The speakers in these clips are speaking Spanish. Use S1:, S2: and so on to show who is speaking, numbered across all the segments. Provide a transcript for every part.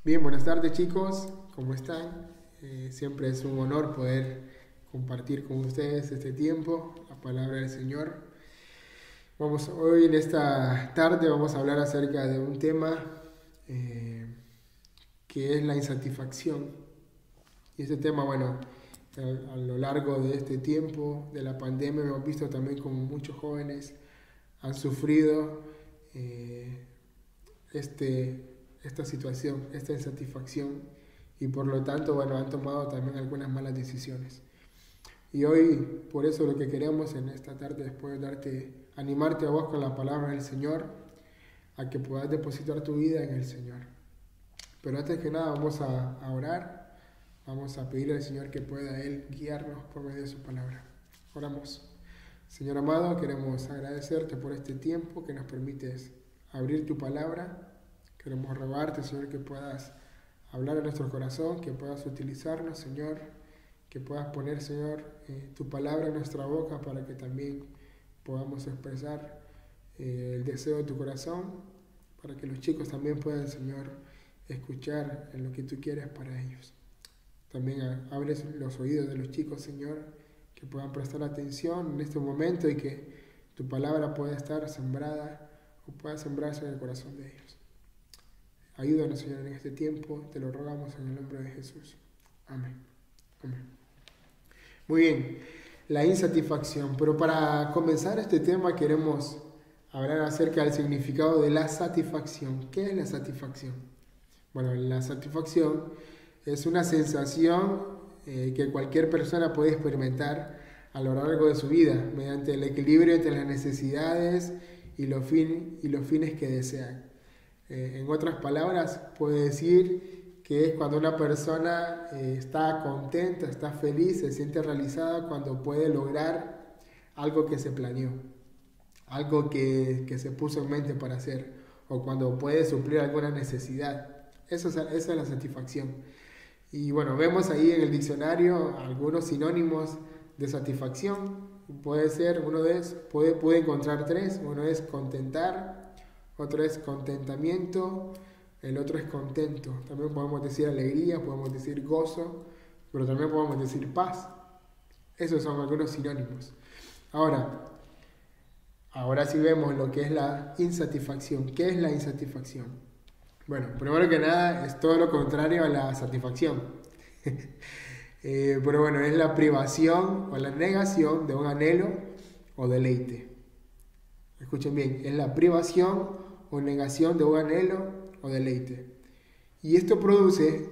S1: Bien, buenas tardes chicos, ¿cómo están? Siempre es un honor poder compartir con ustedes este tiempo, la palabra del Señor. Hoy en esta tarde vamos a hablar acerca de un tema eh, que es la insatisfacción. Y este tema, a lo largo de este tiempo de la pandemia hemos visto también como muchos jóvenes han sufrido esta situación, esta insatisfacción y por lo tanto, han tomado también algunas malas decisiones. Y hoy, por eso lo que queremos en esta tarde es poder animarte a vos con la palabra del Señor, a que puedas depositar tu vida en el Señor. Pero antes que nada vamos a orar, vamos a pedirle al Señor que pueda Él guiarnos por medio de su palabra. Oramos. Señor amado, queremos agradecerte por este tiempo que nos permites abrir tu palabra. Queremos rogarte, Señor, que puedas hablar a nuestro corazón, que puedas utilizarnos, Señor, que puedas poner, Señor, tu palabra en nuestra boca para que también podamos expresar el deseo de tu corazón, para que los chicos también puedan, Señor, escuchar en lo que tú quieres para ellos. También abres los oídos de los chicos, Señor, que puedan prestar atención en este momento y que tu palabra pueda estar sembrada o pueda sembrarse en el corazón de ellos. Ayúdanos, Señor, en este tiempo, te lo rogamos en el nombre de Jesús. Amén. Amén. Muy bien, la insatisfacción. Pero para comenzar este tema queremos hablar acerca del significado de la satisfacción. ¿Qué es la satisfacción? Bueno, la satisfacción es una sensación que cualquier persona puede experimentar a lo largo de su vida, mediante el equilibrio entre las necesidades y los fines que desean. En otras palabras, puede decir que es cuando una persona está contenta, está feliz, se siente realizada cuando puede lograr algo que se planeó, algo que se puso en mente para hacer, o cuando puede suplir alguna necesidad. Esa es la satisfacción. Y vemos ahí en el diccionario algunos sinónimos de satisfacción. Puede encontrar tres. Uno es contentar, otro es contentamiento, el otro es contento. También podemos decir alegría, podemos decir gozo, pero también podemos decir paz. Esos son algunos sinónimos. Ahora sí vemos lo que es la insatisfacción. ¿Qué es la insatisfacción? Bueno, primero que nada es todo lo contrario a la satisfacción. Pero es la privación o la negación de un anhelo o deleite. Escuchen bien, es la privación o negación de un anhelo o deleite. Y esto produce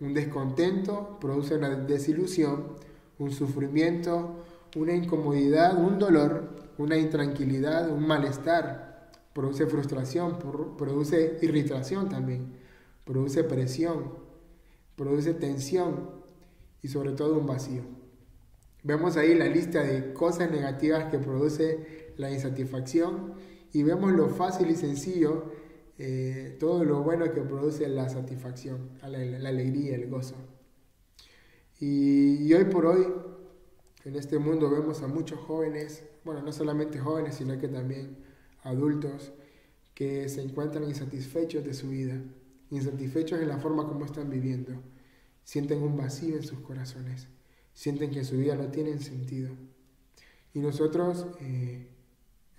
S1: un descontento, produce una desilusión, un sufrimiento, una incomodidad, un dolor, una intranquilidad, un malestar. Produce frustración, produce irritación también, produce presión, produce tensión y sobre todo un vacío. Vemos ahí la lista de cosas negativas que produce la insatisfacción y vemos lo fácil y sencillo, todo lo bueno que produce la satisfacción, la alegría, el gozo. Y hoy por hoy, en este mundo vemos a muchos jóvenes, no solamente jóvenes, sino que también adultos, que se encuentran insatisfechos de su vida, insatisfechos en la forma como están viviendo. Sienten un vacío en sus corazones, sienten que su vida no tiene sentido. Y nosotros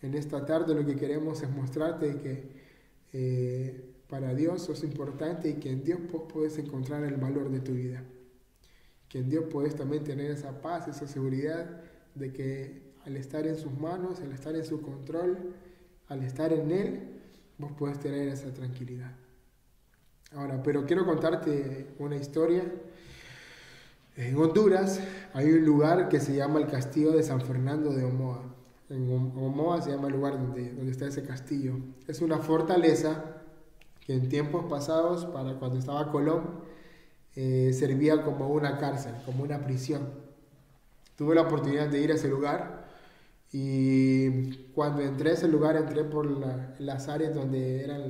S1: en esta tarde lo que queremos es mostrarte que para Dios sos importante y que en Dios vos podés encontrar el valor de tu vida. Que en Dios podés también tener esa paz, esa seguridad de que al estar en sus manos, al estar en su control, al estar en Él, vos podés tener esa tranquilidad. Pero quiero contarte una historia. En Honduras hay un lugar que se llama el Castillo de San Fernando de Omoa. En Omoa se llama el lugar donde está ese castillo. Es una fortaleza que en tiempos pasados, para cuando estaba Colón, servía como una cárcel, como una prisión. Tuve la oportunidad de ir a ese lugar y cuando entré a ese lugar entré por las áreas donde eran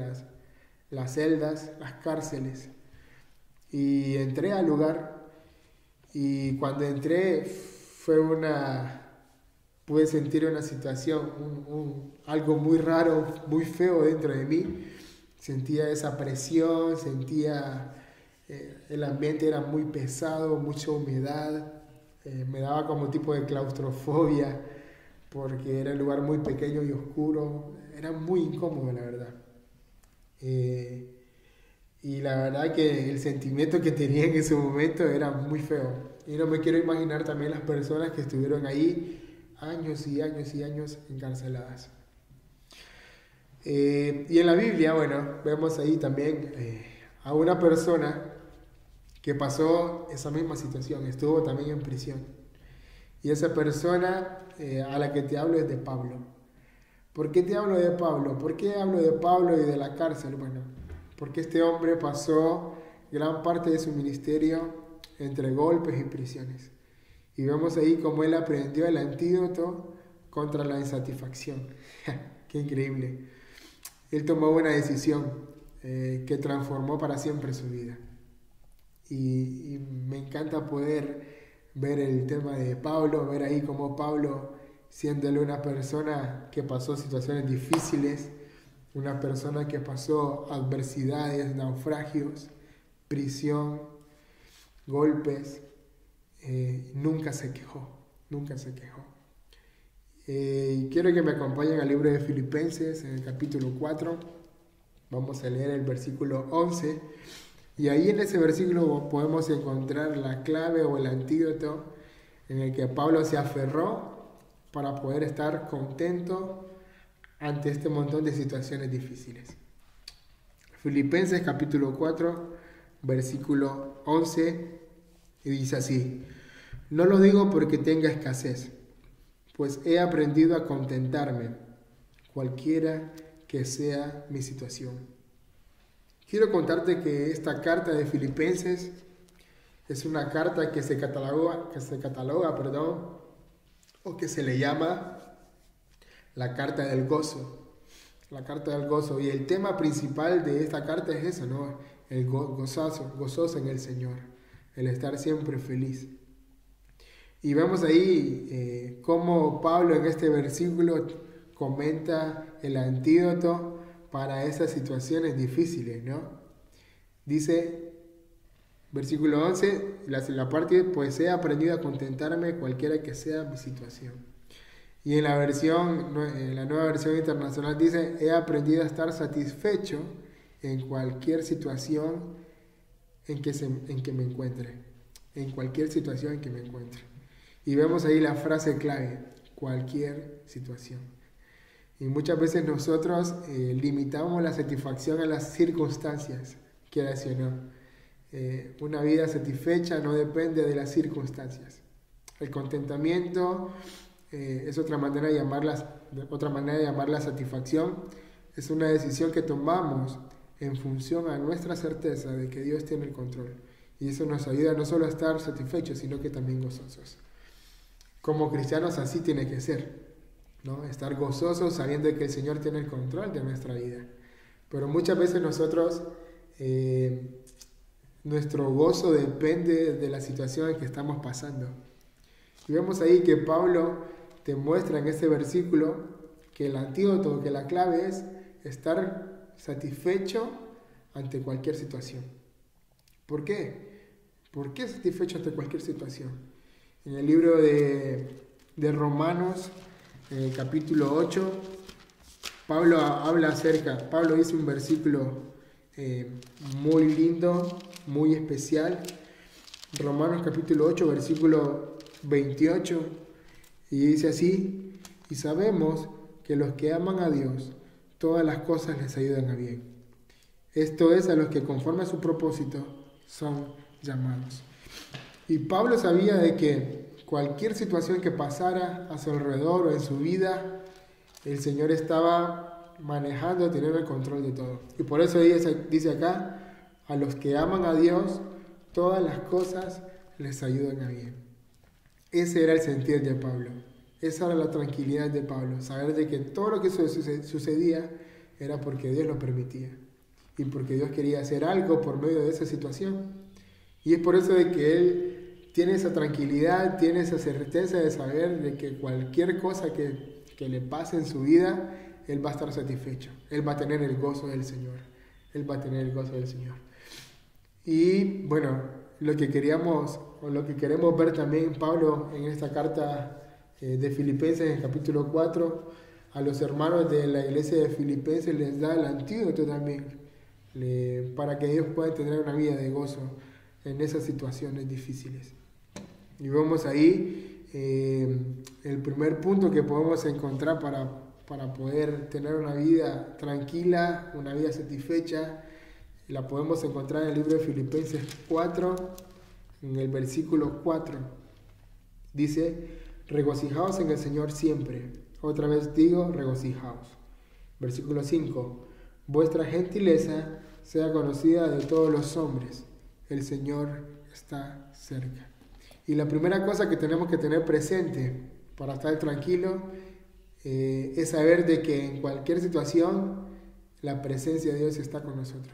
S1: las celdas, las cárceles, y entré al lugar y cuando entré pude sentir una situación, algo muy raro, muy feo dentro de mí. Sentía esa presión, sentía El ambiente era muy pesado, mucha humedad, me daba como tipo de claustrofobia porque era un lugar muy pequeño y oscuro, era muy incómodo la verdad. Eh, y la verdad que el sentimiento que tenía en ese momento era muy feo. Y no me quiero imaginar también las personas que estuvieron ahí años y años y años encarceladas. Y en la Biblia, bueno, vemos ahí también a una persona que pasó esa misma situación, estuvo también en prisión. Y esa persona a la que te hablo es de Pablo. ¿Por qué te hablo de Pablo? ¿Por qué hablo de Pablo y de la cárcel? Bueno, porque este hombre pasó gran parte de su ministerio entre golpes y prisiones. Y vemos ahí cómo él aprendió el antídoto contra la insatisfacción. Qué increíble. Él tomó una decisión que transformó para siempre su vida. Y me encanta poder ver el tema de Pablo, ver ahí cómo Pablo, siéndole una persona que pasó situaciones difíciles, una persona que pasó adversidades, naufragios, prisión, golpes, nunca se quejó, nunca se quejó. Y quiero que me acompañen al libro de Filipenses, en el capítulo 4. Vamos a leer el versículo 11. Y ahí en ese versículo podemos encontrar la clave o el antídoto en el que Pablo se aferró para poder estar contento ante este montón de situaciones difíciles. Filipenses capítulo 4, versículo 11, y dice así: no lo digo porque tenga escasez, pues he aprendido a contentarme, cualquiera que sea mi situación. Quiero contarte que esta carta de Filipenses es una carta que se cataloga, o que se le llama la carta del gozo. La carta del gozo. Y el tema principal de esta carta es eso, ¿no? El gozoso en el Señor. El estar siempre feliz. Y vemos ahí cómo Pablo en este versículo comenta el antídoto para esas situaciones difíciles, ¿no? Dice, versículo 11, la parte, pues he aprendido a contentarme cualquiera que sea mi situación. Y en la nueva versión internacional dice, he aprendido a estar satisfecho en cualquier situación en que me encuentre. En cualquier situación en que me encuentre. Y vemos ahí la frase clave, cualquier situación. Y muchas veces nosotros limitamos la satisfacción a las circunstancias, quiera decir, ¿no? Una vida satisfecha no depende de las circunstancias. El contentamiento es otra manera de llamarla satisfacción. Es una decisión que tomamos en función a nuestra certeza de que Dios tiene el control. Y eso nos ayuda no solo a estar satisfechos, sino que también gozosos. Como cristianos así tiene que ser, ¿no? Estar gozosos sabiendo que el Señor tiene el control de nuestra vida. Pero muchas veces nosotros, nuestro gozo depende de la situación en que estamos pasando. Y vemos ahí que Pablo te muestra en este versículo que el antídoto, que la clave es estar satisfecho ante cualquier situación. ¿Por qué? ¿Por qué satisfecho ante cualquier situación? En el libro de Romanos, capítulo 8, Pablo dice un versículo muy lindo, muy especial. Romanos capítulo 8, versículo 28, y dice así: y sabemos que los que aman a Dios, todas las cosas les ayudan a bien. Esto es, a los que conforme a su propósito son llamados. Y Pablo sabía de que cualquier situación que pasara a su alrededor o en su vida, el Señor estaba manejando, teniendo el control de todo. Y por eso dice acá, a los que aman a Dios, todas las cosas les ayudan a bien. Ese era el sentir de Pablo. Esa era la tranquilidad de Pablo. Saber de que todo lo que sucedía era porque Dios lo permitía. Y porque Dios quería hacer algo por medio de esa situación. Y es por eso de que él tiene esa tranquilidad, tiene esa certeza de saber de que cualquier cosa que le pase en su vida, él va a estar satisfecho. Él va a tener el gozo del Señor. Él va a tener el gozo del Señor. Y bueno, lo que queremos ver también Pablo en esta carta de Filipenses, en el capítulo 4, a los hermanos de la iglesia de Filipenses les da el antídoto también, para que ellos puedan tener una vida de gozo en esas situaciones difíciles. Y vemos ahí el primer punto que podemos encontrar para poder tener una vida tranquila, una vida satisfecha. La podemos encontrar en el libro de Filipenses 4, en el versículo 4. Dice: regocijaos en el Señor siempre. Otra vez digo, regocijaos. Versículo 5. Vuestra gentileza sea conocida de todos los hombres. El Señor está cerca. Y la primera cosa que tenemos que tener presente para estar tranquilo es saber de que en cualquier situación la presencia de Dios está con nosotros.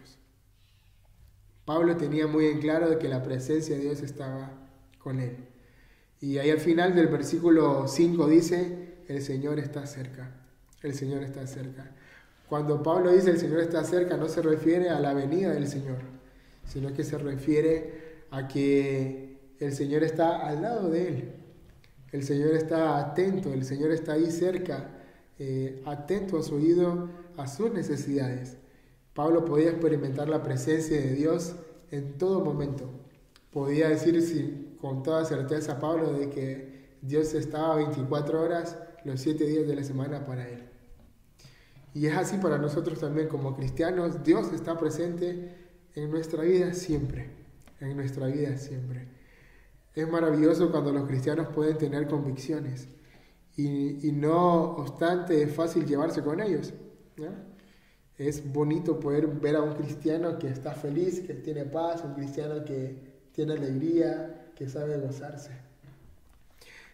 S1: Pablo tenía muy en claro de que la presencia de Dios estaba con él. Y ahí al final del versículo 5 dice: el Señor está cerca. El Señor está cerca. Cuando Pablo dice el Señor está cerca, no se refiere a la venida del Señor, sino que se refiere a que el Señor está al lado de él. El Señor está atento, el Señor está ahí cerca, atento a su oído, a sus necesidades. Pablo podía experimentar la presencia de Dios en todo momento. Podía decir con toda certeza Pablo de que Dios estaba 24 horas, los 7 días de la semana para él. Y es así para nosotros también como cristianos. Dios está presente en nuestra vida siempre, en nuestra vida siempre. Es maravilloso cuando los cristianos pueden tener convicciones y no obstante es fácil llevarse con ellos, ¿no? Es bonito poder ver a un cristiano que está feliz, que tiene paz, un cristiano que tiene alegría, que sabe gozarse.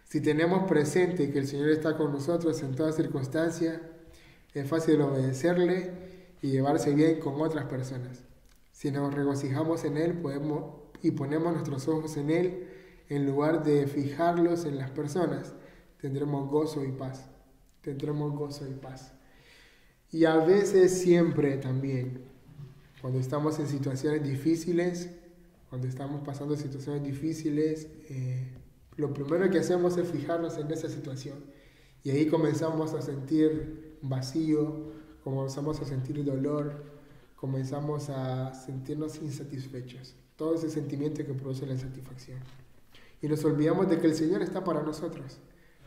S1: Si tenemos presente que el Señor está con nosotros en toda circunstancia, es fácil obedecerle y llevarse bien con otras personas. Si nos regocijamos en Él y ponemos nuestros ojos en Él, en lugar de fijarlos en las personas, tendremos gozo y paz. Tendremos gozo y paz. Y a veces siempre también, cuando estamos en situaciones difíciles, cuando estamos pasando situaciones difíciles, lo primero que hacemos es fijarnos en esa situación. Y ahí comenzamos a sentir vacío, comenzamos a sentir dolor, comenzamos a sentirnos insatisfechos. Todo ese sentimiento que produce la insatisfacción. Y nos olvidamos de que el Señor está para nosotros.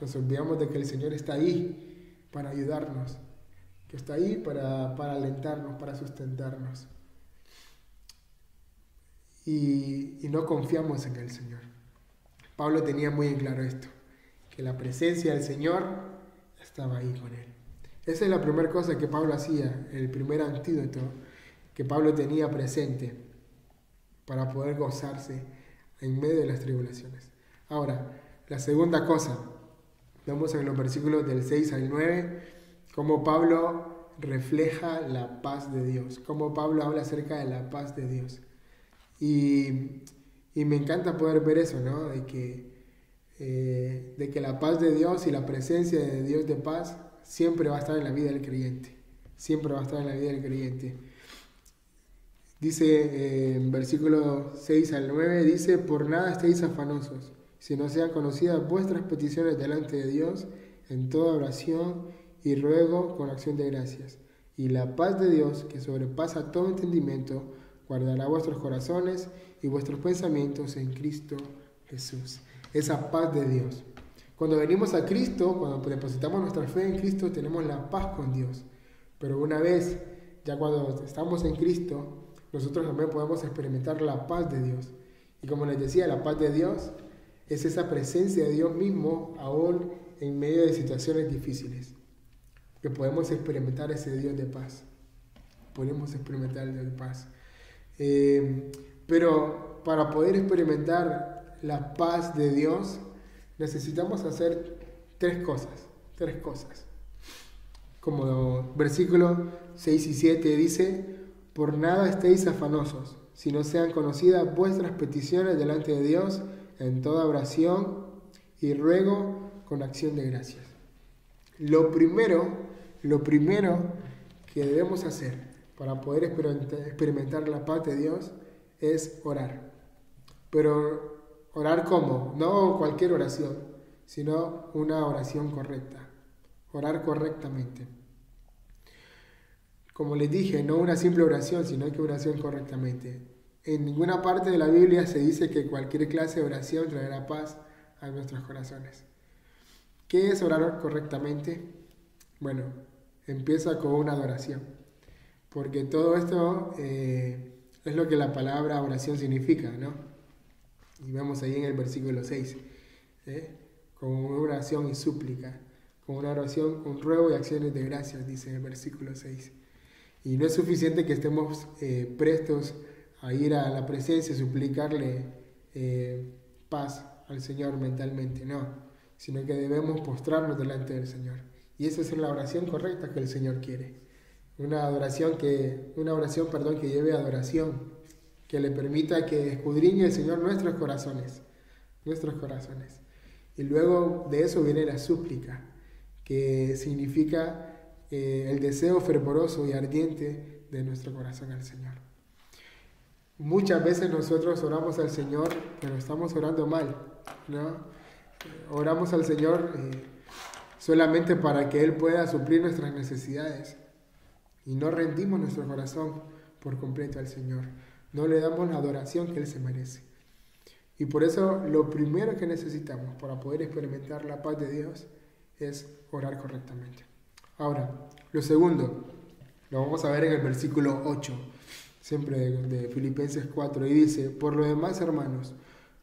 S1: Nos olvidamos de que el Señor está ahí para ayudarnos. Que está ahí para alentarnos, para sustentarnos. Y no confiamos en el Señor. Pablo tenía muy en claro esto, que la presencia del Señor estaba ahí con él. Esa es la primera cosa que Pablo hacía, el primer antídoto que Pablo tenía presente para poder gozarse en medio de las tribulaciones. Ahora, la segunda cosa, vemos en los versículos del 6 al 9, cómo Pablo refleja la paz de Dios, cómo Pablo habla acerca de la paz de Dios. Y me encanta poder ver eso, ¿no? De que la paz de Dios y la presencia de Dios de paz siempre va a estar en la vida del creyente. Siempre va a estar en la vida del creyente. Dice en versículo 6 al 9, dice: por nada estéis afanosos, si no sean conocidas vuestras peticiones delante de Dios en toda oración y ruego con acción de gracias. Y la paz de Dios, que sobrepasa todo entendimiento, guardará vuestros corazones y vuestros pensamientos en Cristo Jesús. Esa paz de Dios. Cuando venimos a Cristo, cuando depositamos nuestra fe en Cristo, tenemos la paz con Dios. Pero una vez, ya cuando estamos en Cristo, nosotros también podemos experimentar la paz de Dios. Y como les decía, la paz de Dios es esa presencia de Dios mismo aún en medio de situaciones difíciles. Que podemos experimentar ese Dios de paz. Podemos experimentar el Dios de paz. Pero para poder experimentar la paz de Dios, necesitamos hacer tres cosas. Como versículos 6 y 7 dice: por nada estéis afanosos, si no sean conocidas vuestras peticiones delante de Dios en toda oración y ruego con acción de gracias. Lo primero que debemos hacer para poder experimentar la paz de Dios es orar. Pero orar ¿cómo? No cualquier oración, sino una oración correcta. Orar correctamente. Como les dije, no una simple oración, sino que una oración correctamente. En ninguna parte de la Biblia se dice que cualquier clase de oración traerá paz a nuestros corazones. ¿Qué es orar correctamente? Bueno, empieza con una adoración, porque todo esto es lo que la palabra oración significa, ¿no? Y vemos ahí en el versículo 6, con una oración y súplica, con una oración con ruego y acciones de gracias, dice en el versículo 6. Y no es suficiente que estemos prestos a ir a la presencia y suplicarle paz al Señor mentalmente, no, sino que debemos postrarnos delante del Señor. Y esa es la oración correcta que el Señor quiere. Una oración que lleve adoración, que le permita que escudriñe el Señor nuestros corazones. Y luego de eso viene la súplica, que significa el deseo fervoroso y ardiente de nuestro corazón al Señor. Muchas veces nosotros oramos al Señor, pero estamos orando mal, ¿no? Oramos al Señor solamente para que Él pueda suplir nuestras necesidades y no rendimos nuestro corazón por completo al Señor. No le damos la adoración que Él se merece. Y por eso lo primero que necesitamos para poder experimentar la paz de Dios es orar correctamente. Ahora, lo segundo, lo vamos a ver en el versículo 8, siempre de Filipenses 4, y dice: por lo demás, hermanos,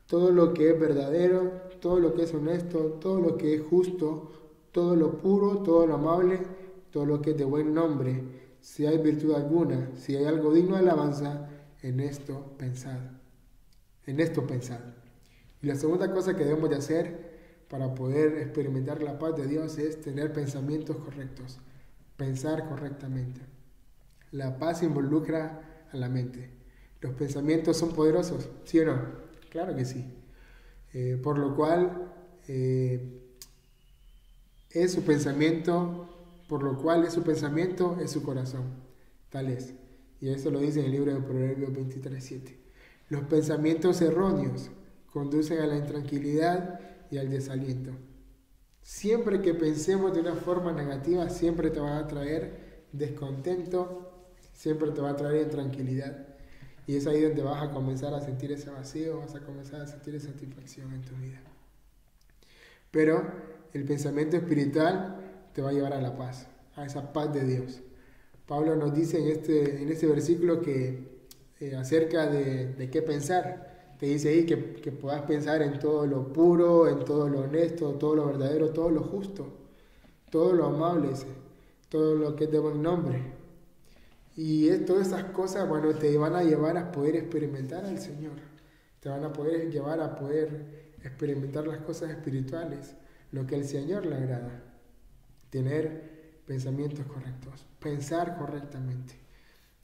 S1: todo lo que es verdadero, todo lo que es honesto, todo lo que es justo, todo lo puro, todo lo amable, todo lo que es de buen nombre, si hay virtud alguna, si hay algo digno de alabanza, en esto pensad. Y la segunda cosa que debemos de hacer para poder experimentar la paz de Dios es tener pensamientos correctos, pensar correctamente. La paz involucra a la mente. ¿Los pensamientos son poderosos? ¿Sí o no? Claro que sí. Por lo cual es su pensamiento, es su corazón. Tal es. Y eso lo dice en el libro de Proverbios 23:7. Los pensamientos erróneos conducen a la intranquilidad y al desaliento. Siempre que pensemos de una forma negativa, siempre te va a traer descontento, siempre te va a traer intranquilidad. Y es ahí donde vas a comenzar a sentir ese vacío, vas a comenzar a sentir esa satisfacción en tu vida. Pero el pensamiento espiritual te va a llevar a la paz, a esa paz de Dios. Pablo nos dice en este versículo que acerca de qué pensar. Te dice ahí que puedas pensar en todo lo puro, en todo lo honesto, todo lo verdadero, todo lo justo, todo lo amable, todo lo que es de buen nombre. Y todas esas cosas, bueno, te van a llevar a poder experimentar al Señor. Te van a poder llevar a poder experimentar las cosas espirituales, lo que al Señor le agrada. Tener pensamientos correctos, pensar correctamente.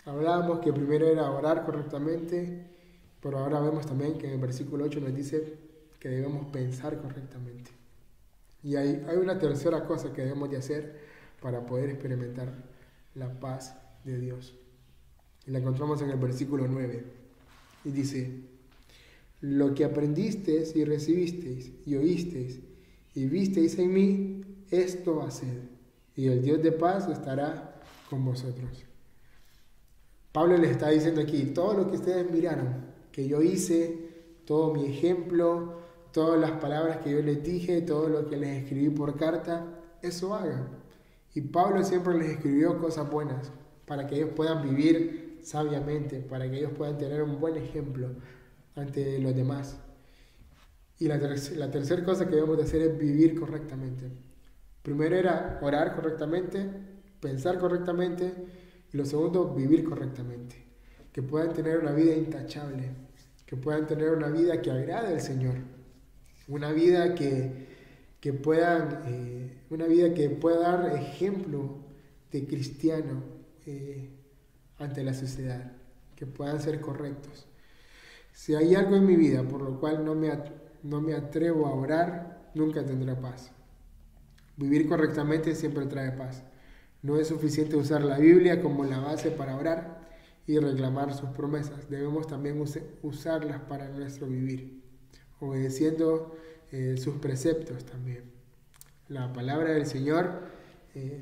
S1: Hablábamos que primero era orar correctamente, pero ahora vemos también que en el versículo 8 nos dice que debemos pensar correctamente. Y hay una tercera cosa que debemos de hacer para poder experimentar la paz de Dios. Y la encontramos en el versículo 9. Y dice: lo que aprendisteis y recibisteis y oísteis y visteis en mí, esto haced, y el Dios de paz estará con vosotros. Pablo les está diciendo aquí: todo lo que ustedes miraron, que yo hice, todo mi ejemplo, todas las palabras que yo les dije, todo lo que les escribí por carta, eso hagan. Y Pablo siempre les escribió cosas buenas para que ellos puedan vivir sabiamente, para que ellos puedan tener un buen ejemplo ante los demás. Y la tercera cosa que debemos de hacer es vivir correctamente. Primero era orar correctamente, pensar correctamente, y lo segundo, vivir correctamente. Que puedan tener una vida intachable, que puedan tener una vida que agrade al Señor, una vida que pueda dar ejemplo de cristiano ante la sociedad, que puedan ser correctos. Si hay algo en mi vida por lo cual no me atrevo a orar, nunca tendré paz. Vivir correctamente siempre trae paz. No es suficiente usar la Biblia como la base para orar, y reclamar sus promesas. Debemos también usarlas para nuestro vivir, obedeciendo sus preceptos también. La palabra del Señor,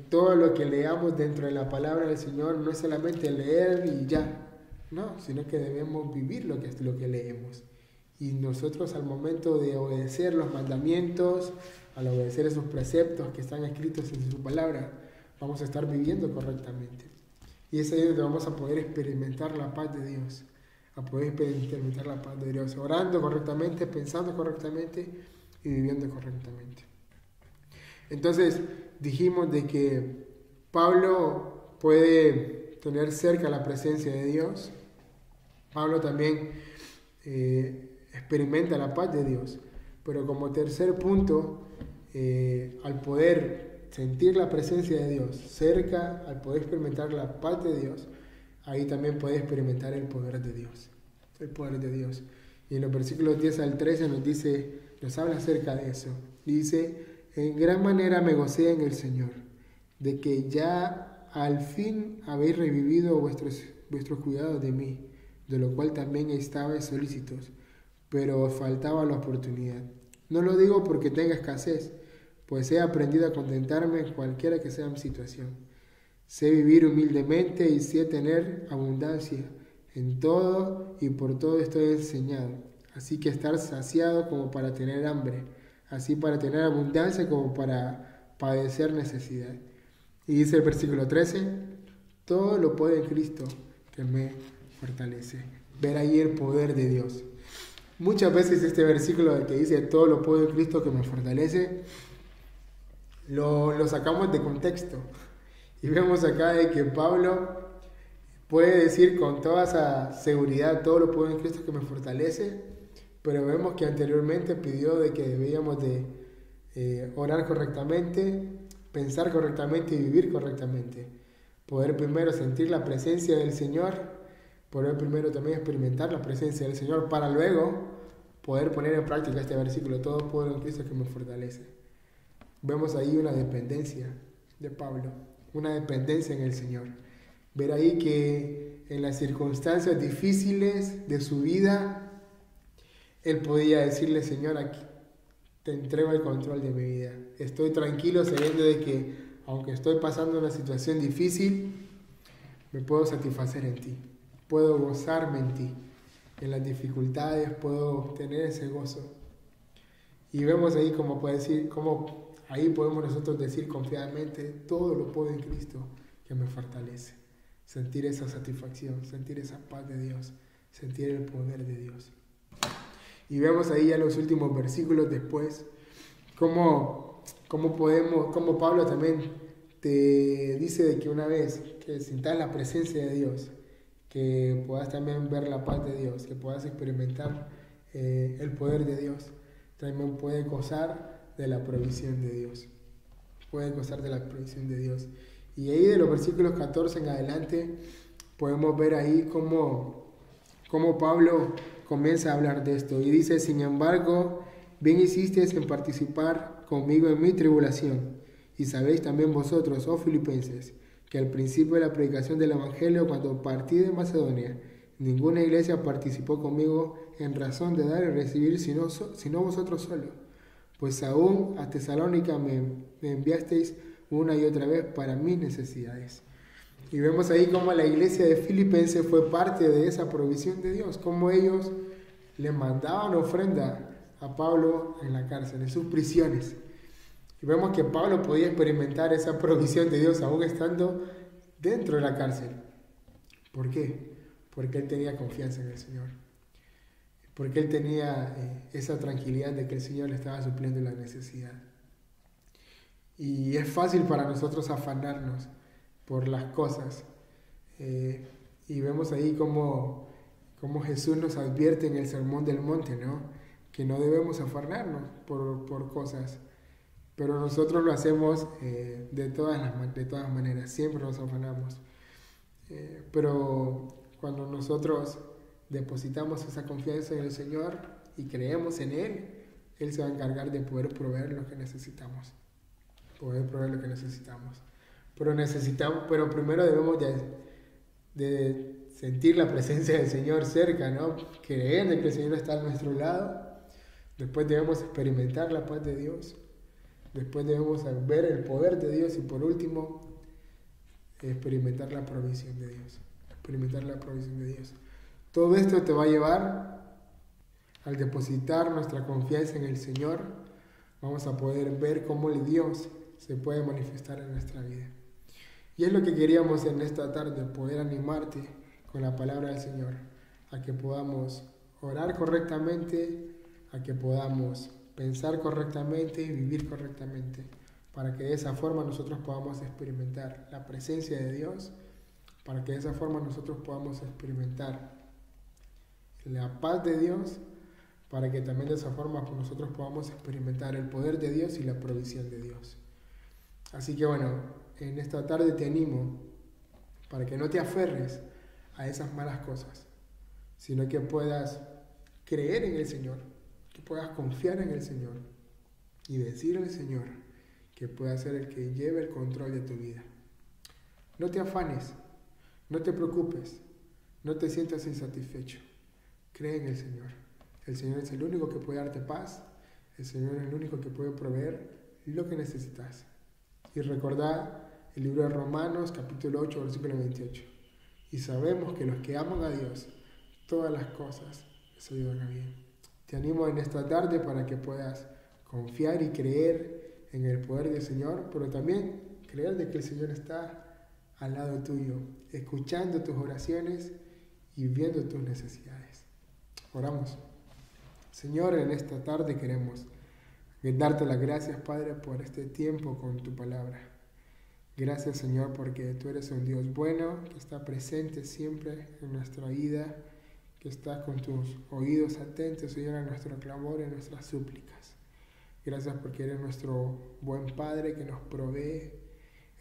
S1: todo lo que leamos dentro de la palabra del Señor no es solamente leer y ya, no, sino que debemos vivir lo que leemos. Y nosotros al momento de obedecer los mandamientos, al obedecer esos preceptos que están escritos en su palabra, vamos a estar viviendo correctamente. Y es ahí donde vamos a poder experimentar la paz de Dios, orando correctamente, pensando correctamente y viviendo correctamente. Entonces dijimos de que Pablo puede tener cerca la presencia de Dios. Pablo también experimenta la paz de Dios. Pero como tercer punto, al poder sentir la presencia de Dios cerca, al poder experimentar la paz de Dios, ahí también puede experimentar el poder de Dios. El poder de Dios. Y en los versículos 10 al 13 nos habla acerca de eso. Dice: en gran manera me gocé en el Señor, de que ya al fin habéis revivido vuestros cuidados de mí, de lo cual también estabais solícitos, pero os faltaba la oportunidad. No lo digo porque tenga escasez, pues he aprendido a contentarme en cualquiera que sea mi situación. Sé vivir humildemente y sé tener abundancia. En todo y por todo estoy enseñado. Así que estar saciado como para tener hambre, así para tener abundancia como para padecer necesidad. Y dice el versículo 13, todo lo puedo en Cristo que me fortalece. Ver ahí el poder de Dios. Muchas veces este versículo que dice todo lo puedo en Cristo que me fortalece, lo sacamos de contexto. Y vemos acá de que Pablo puede decir con toda esa seguridad todo lo puedo en Cristo que me fortalece, pero vemos que anteriormente pidió de que debíamos de orar correctamente, pensar correctamente y vivir correctamente. Poder primero sentir la presencia del Señor, poder primero también experimentar la presencia del Señor para luego poder poner en práctica este versículo, todo puedo en Cristo que me fortalece. Vemos ahí una dependencia de Pablo, una dependencia en el Señor. Ver ahí que en las circunstancias difíciles de su vida, él podía decirle: Señor, aquí te entrego el control de mi vida. Estoy tranquilo sabiendo de que aunque estoy pasando una situación difícil, me puedo satisfacer en ti. Puedo gozarme en ti. En las dificultades puedo tener ese gozo. Y vemos ahí cómo ahí podemos nosotros decir confiadamente: todo lo puedo en Cristo que me fortalece. Sentir esa satisfacción, sentir esa paz de Dios, sentir el poder de Dios. Y vemos ahí ya los últimos versículos después, cómo Pablo también te dice de que una vez que sientas la presencia de Dios, que puedas también ver la paz de Dios, que puedas experimentar el poder de Dios, también puedes gozar de la provisión de Dios. Puedes gozar de la provisión de Dios. Y ahí de los versículos 14 en adelante podemos ver ahí cómo Pablo comienza a hablar de esto. Y dice: sin embargo, bien hicisteis en participar conmigo en mi tribulación. Y sabéis también vosotros, oh filipenses, que al principio de la predicación del Evangelio, cuando partí de Macedonia, ninguna iglesia participó conmigo en razón de dar y recibir, sino vosotros solos. Pues aún a Tesalónica me enviasteis una y otra vez para mis necesidades. Y vemos ahí cómo la iglesia de Filipenses fue parte de esa provisión de Dios, cómo ellos le mandaban ofrenda a Pablo en la cárcel, en sus prisiones. Y vemos que Pablo podía experimentar esa provisión de Dios aún estando dentro de la cárcel. ¿Por qué? Porque él tenía confianza en el Señor. Porque él tenía esa tranquilidad de que el Señor le estaba supliendo la necesidad. Y es fácil para nosotros afanarnos por las cosas. Y vemos ahí cómo Jesús nos advierte en el Sermón del Monte, ¿no? Que no debemos afanarnos por cosas. Pero nosotros lo hacemos de todas maneras, siempre nos afanamos. Pero cuando nosotros depositamos esa confianza en el Señor y creemos en Él, Él se va a encargar de poder proveer lo que necesitamos. Pero primero debemos de sentir la presencia del Señor cerca, ¿no? Creer de que el Señor está a nuestro lado. Después debemos experimentar la paz de Dios. Después debemos ver el poder de Dios y por último, experimentar la provisión de Dios. Experimentar la provisión de Dios. Todo esto te va a llevar al depositar nuestra confianza en el Señor. Vamos a poder ver cómo el Dios se puede manifestar en nuestra vida. Y es lo que queríamos en esta tarde, poder animarte con la palabra del Señor, a que podamos orar correctamente, a que podamos pensar correctamente y vivir correctamente, para que de esa forma nosotros podamos experimentar la presencia de Dios, para que de esa forma nosotros podamos experimentar la paz de Dios, para que también de esa forma nosotros podamos experimentar el poder de Dios y la provisión de Dios. Así que bueno, en esta tarde te animo para que no te aferres a esas malas cosas, sino que puedas creer en el Señor, que puedas confiar en el Señor y decirle al Señor que pueda ser el que lleve el control de tu vida. No te afanes, no te preocupes, no te sientas insatisfecho. Cree en el Señor. El Señor es el único que puede darte paz, el Señor es el único que puede proveer lo que necesitas. Y recordad el libro de Romanos, capítulo 8, versículo 28. Y sabemos que los que aman a Dios, todas las cosas les ayudan a bien. Te animo en esta tarde para que puedas confiar y creer en el poder del Señor, pero también creer de que el Señor está al lado tuyo, escuchando tus oraciones y viendo tus necesidades. Oramos. Señor, en esta tarde queremos darte las gracias, Padre, por este tiempo con tu palabra. Gracias, Señor, porque tú eres un Dios bueno, que está presente siempre en nuestra vida, que estás con tus oídos atentos, Señor, a nuestro clamor y a nuestras súplicas. Gracias porque eres nuestro buen Padre que nos provee,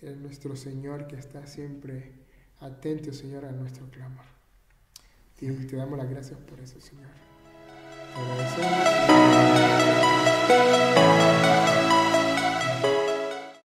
S1: eres nuestro Señor que está siempre atento, Señor, a nuestro clamor. Y te damos las gracias por eso, Señor. Te agradecemos.